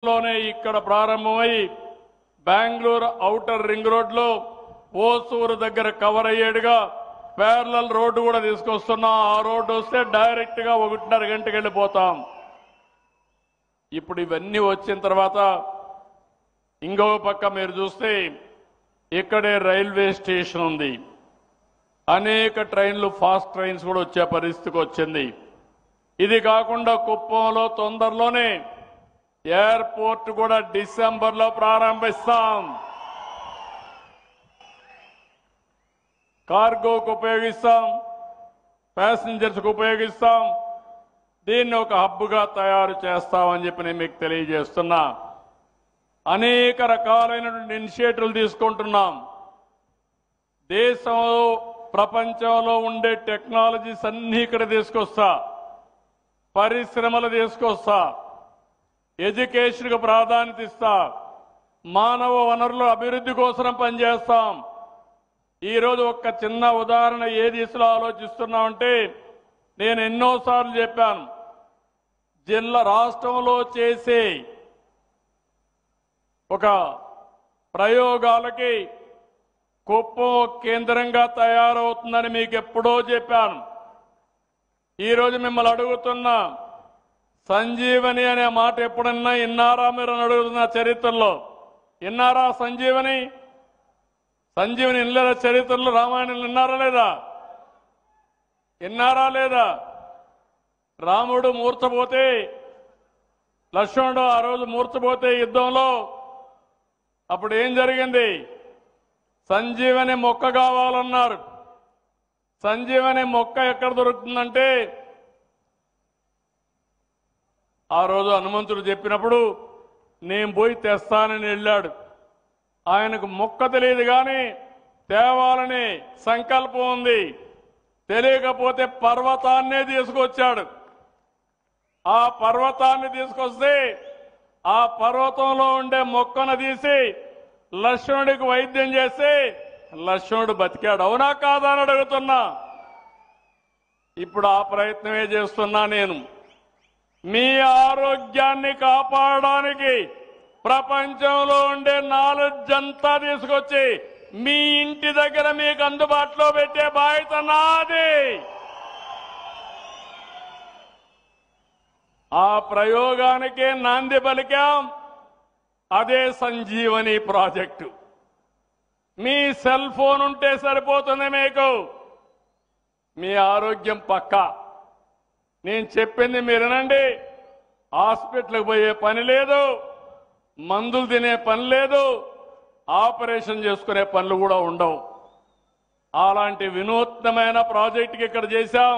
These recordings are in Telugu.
లోనే ఇక్కడ ప్రారంభమై బెంగళూరు ఔటర్ రింగ్ రోడ్ లో ఓసూరు దగ్గర కవర్ అయ్యేడుగా ప్యారలల్ రోడ్డు కూడా తీసుకొస్తున్నాం. ఆ రోడ్డు వస్తే డైరెక్ట్ గా 1:30 గంటకి వెళ్ళిపోతాం. ఇప్పుడు ఇవన్నీ వచ్చిన తర్వాత ఇంకో పక్క మీరు చూస్తే ఇక్కడే రైల్వే స్టేషన్ ఉంది. అనేక ట్రైన్లు ఫాస్ట్ ట్రైన్స్ కూడా వచ్చే పరిస్థితికి వచ్చింది. ఇది కాకుండా కుప్పంలో తొందరలోనే ఎయిర్పోర్ట్ కూడా డిసెంబర్లో ప్రారంభిస్తాం. కార్గోకు ఉపయోగిస్తాం, ప్యాసింజర్స్కు ఉపయోగిస్తాం. దీన్ని ఒక హబ్గా తయారు చేస్తామని చెప్పి నేను మీకు తెలియజేస్తున్నా. అనేక రకాలైనటువంటి ఇనిషియేటివ్లు తీసుకుంటున్నాం. దేశంలో ప్రపంచంలో ఉండే టెక్నాలజీస్ అన్ని ఇక్కడ తీసుకొస్తా, పరిశ్రమలు తీసుకొస్తా, ఎడ్యుకేషన్కు ప్రాధాన్యత ఇస్తా, మానవ వనరుల అభివృద్ధి కోసం పనిచేస్తాం. ఈరోజు ఒక చిన్న ఉదాహరణ ఏ దిశలో ఆలోచిస్తున్నామంటే, నేను ఎన్నోసార్లు చెప్పాను, జిల్లా రాష్ట్రంలో చేసే ఒక ప్రయోగాలకి కుప్పం కేంద్రంగా తయారవుతుందని మీకు ఎప్పుడో చెప్పాను. ఈరోజు మిమ్మల్ని అడుగుతున్నా, సంజీవని అనే మాట ఎప్పుడన్నా విన్నారా మీరు అని అడుగుతున్న చరిత్రలో విన్నారా? సంజీవని వినలేదా? చరిత్రలో రామాయణం విన్నారా లేదా? విన్నారా లేదా? రాముడు మూర్ఛపోతే, లక్ష్మణుడు ఆ రోజు మూర్ఛపోతే యుద్ధంలో అప్పుడు ఏం జరిగింది? సంజీవని మొక్క కావాలన్నారు. సంజీవని మొక్క ఎక్కడ దొరుకుతుందంటే, ఆ రోజు హనుమంతుడు చెప్పినప్పుడు నేను పోయి తెస్తానని వెళ్ళాడు. ఆయనకు మొక్క తెలియదు కానీ తేవాలని సంకల్పం ఉంది. తెలియకపోతే పర్వతాన్నే తీసుకొచ్చాడు. ఆ పర్వతాన్ని తీసుకొస్తే ఆ పర్వతంలో ఉండే మొక్కను తీసి లక్ష్మణుడికి వైద్యం చేసి లక్ష్మణుడు బతికాడు. అవునా కాదా అని అడుగుతున్నా. ఇప్పుడు ఆ ప్రయత్నమే చేస్తున్నా నేను. మీ ఆరోగ్యాన్ని కాపాడడానికి ప్రపంచంలో ఉండే నాలెడ్జ్ అంతా తీసుకొచ్చి మీ ఇంటి దగ్గర మీకు అందుబాటులో పెట్టే బాధ్యత నాది. ఆ ప్రయోగానికే నాంది పలికాం. అదే సంజీవని ప్రాజెక్టు. మీ సెల్ ఫోన్ ఉంటే సరిపోతుంది మీకు, మీ ఆరోగ్యం పక్కా. నేను చెప్పింది మీరు వినండి. హాస్పిటల్కి పోయే పని లేదు, మందులు తినే పని లేదు, ఆపరేషన్ చేసుకునే పనులు కూడా ఉండవు. అలాంటి వినూత్నమైన ప్రాజెక్టుకి ఇక్కడ చేశాం.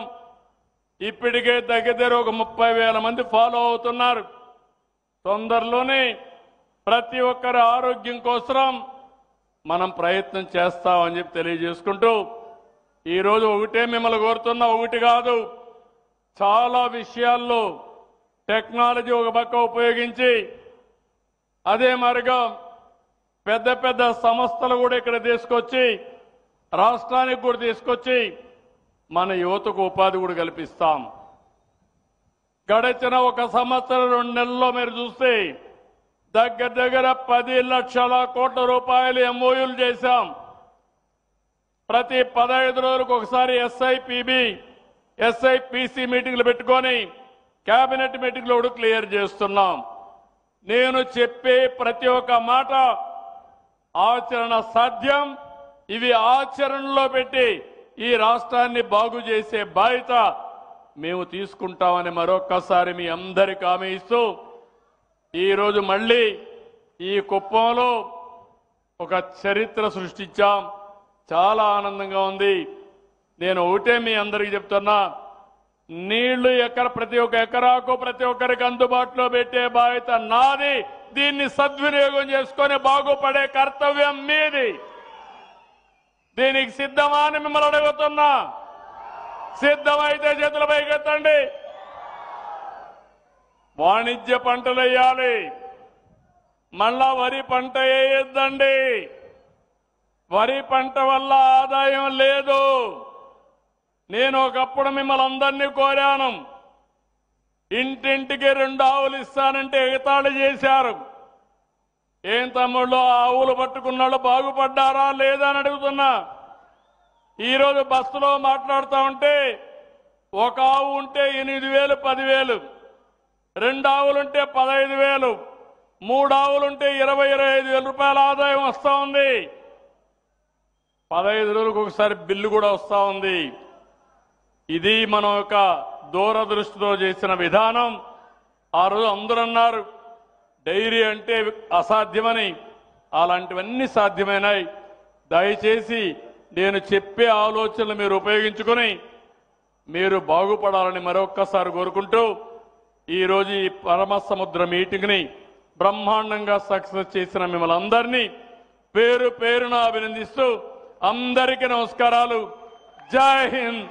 ఇప్పటికే దగ్గర ఒక 30,000 మంది ఫాలో అవుతున్నారు. తొందరలోనే ప్రతి ఒక్కరి ఆరోగ్యం కోసం మనం ప్రయత్నం చేస్తామని చెప్పి తెలియజేసుకుంటూ, ఈరోజు ఒకటే మిమ్మల్ని కోరుతున్నా, ఒకటి కాదు, చాలా విషయాల్లో టెక్నాలజీ ఒక పక్క ఉపయోగించి, అదే మరిగా పెద్ద పెద్ద సంస్థలు కూడా ఇక్కడ తీసుకొచ్చి, రాష్ట్రానికి కూడా తీసుకొచ్చి మన యువతకు ఉపాధి కూడా కల్పిస్తాం. గడిచిన 1 సంవత్సరం 2 నెలల్లో మీరు చూస్తే దగ్గర 10 లక్షల కోట్ల రూపాయలు ఎంఓయూలు చేశాం. ప్రతి 15 రోజులకు ఒకసారి ఎస్ఐపిబి, ఎస్ఐపిసి మీటింగ్లు పెట్టుకొని కేబినెట్ మీటింగ్లు కూడా క్లియర్ చేస్తున్నాం. నేను చెప్పే ప్రతి ఒక్క మాట ఆచరణ సాధ్యం. ఇవి ఆచరణలో పెట్టి ఈ రాష్ట్రాన్ని బాగు చేసే బాధ్యత మేము తీసుకుంటామని మరొక్కసారి మీ అందరికీ హామీ ఇస్తూ, ఈరోజు మళ్ళీ ఈ కుప్పంలో ఒక చరిత్ర సృష్టించాం. చాలా ఆనందంగా ఉంది. నేను ఒకటే మీ అందరికీ చెప్తున్నా, నీళ్లు ప్రతి ఒక్క ఎకరాకు ప్రతి ఒక్కరికి అందుబాటులో పెట్టే బాధ్యత నాది. దీన్ని సద్వినియోగం చేసుకొని బాగుపడే కర్తవ్యం మీది. దీనికి సిద్ధమా అని మిమ్మల్ని అడుగుతున్నా. సిద్ధమైతే చేతుల పైకెత్తండి. వాణిజ్య పంటలు వేయాలి, మళ్ళా వరి పంట వేయొద్దండి. వరి పంట వల్ల ఆదాయం లేదు. నేను ఒకప్పుడు మిమ్మల్ని అందరినీ కోరాను, ఇంటింటికి 2 ఆవులు ఇస్తానంటే ఎగతాళి చేశారు. ఏం తమ్ముళ్ళు, ఆ ఆవులు పట్టుకున్నాళ్ళు బాగుపడ్డారా లేదా అని అడుగుతున్నా. ఈరోజు బస్సులో మాట్లాడుతూ ఉంటే ఒక ఆవు ఉంటే 8,000 10,000, 2 ఆవులుంటే 15,000, 3 ఆవులుంటే 20,000-25,000 రూపాయల ఆదాయం వస్తూ ఉంది. 15 రోజులకు ఒకసారి బిల్లు కూడా వస్తూ ఉంది. ఇది మనం ఒక దూరదృష్టితో చేసిన విధానం. ఆ రోజు అందరూ అన్నారు డైరీ అంటే అసాధ్యమని. అలాంటివన్నీ సాధ్యమైనాయి. దయచేసి నేను చెప్పే ఆలోచనలు మీరు ఉపయోగించుకొని మీరు బాగుపడాలని మరొక్కసారి కోరుకుంటూ ఈరోజు ఈ పరమ సముద్ర మీటింగ్ని బ్రహ్మాండంగా సక్సెస్ చేసిన మిమ్మల్ని అందరినీ పేరు పేరున అభినందిస్తూ అందరికీ నమస్కారాలు. జై హింద్,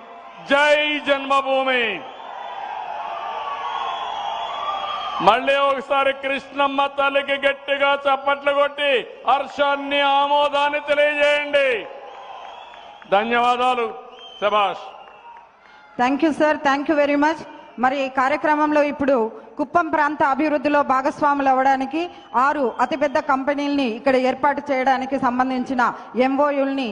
జై జన్మభూమి. మళ్ళీ ఒకసారి కృష్ణమ్మ తల్లికి గట్టిగా చప్పట్లు కొట్టి హర్షాన్ని ఆమోదాన్ని తెలియజేయండి. ధన్యవాదాలు. శభాష్. Thank you sir, thank you very much. మరి ఈ కార్యక్రమంలో ఇప్పుడు కుప్పం ప్రాంత అభివృద్ధిలో భాగస్వాములు అవ్వడానికి 6 అతిపెద్ద కంపెనీల్ని ఇక్కడ ఏర్పాటు చేయడానికి సంబంధించిన ఎంఓయూల్ని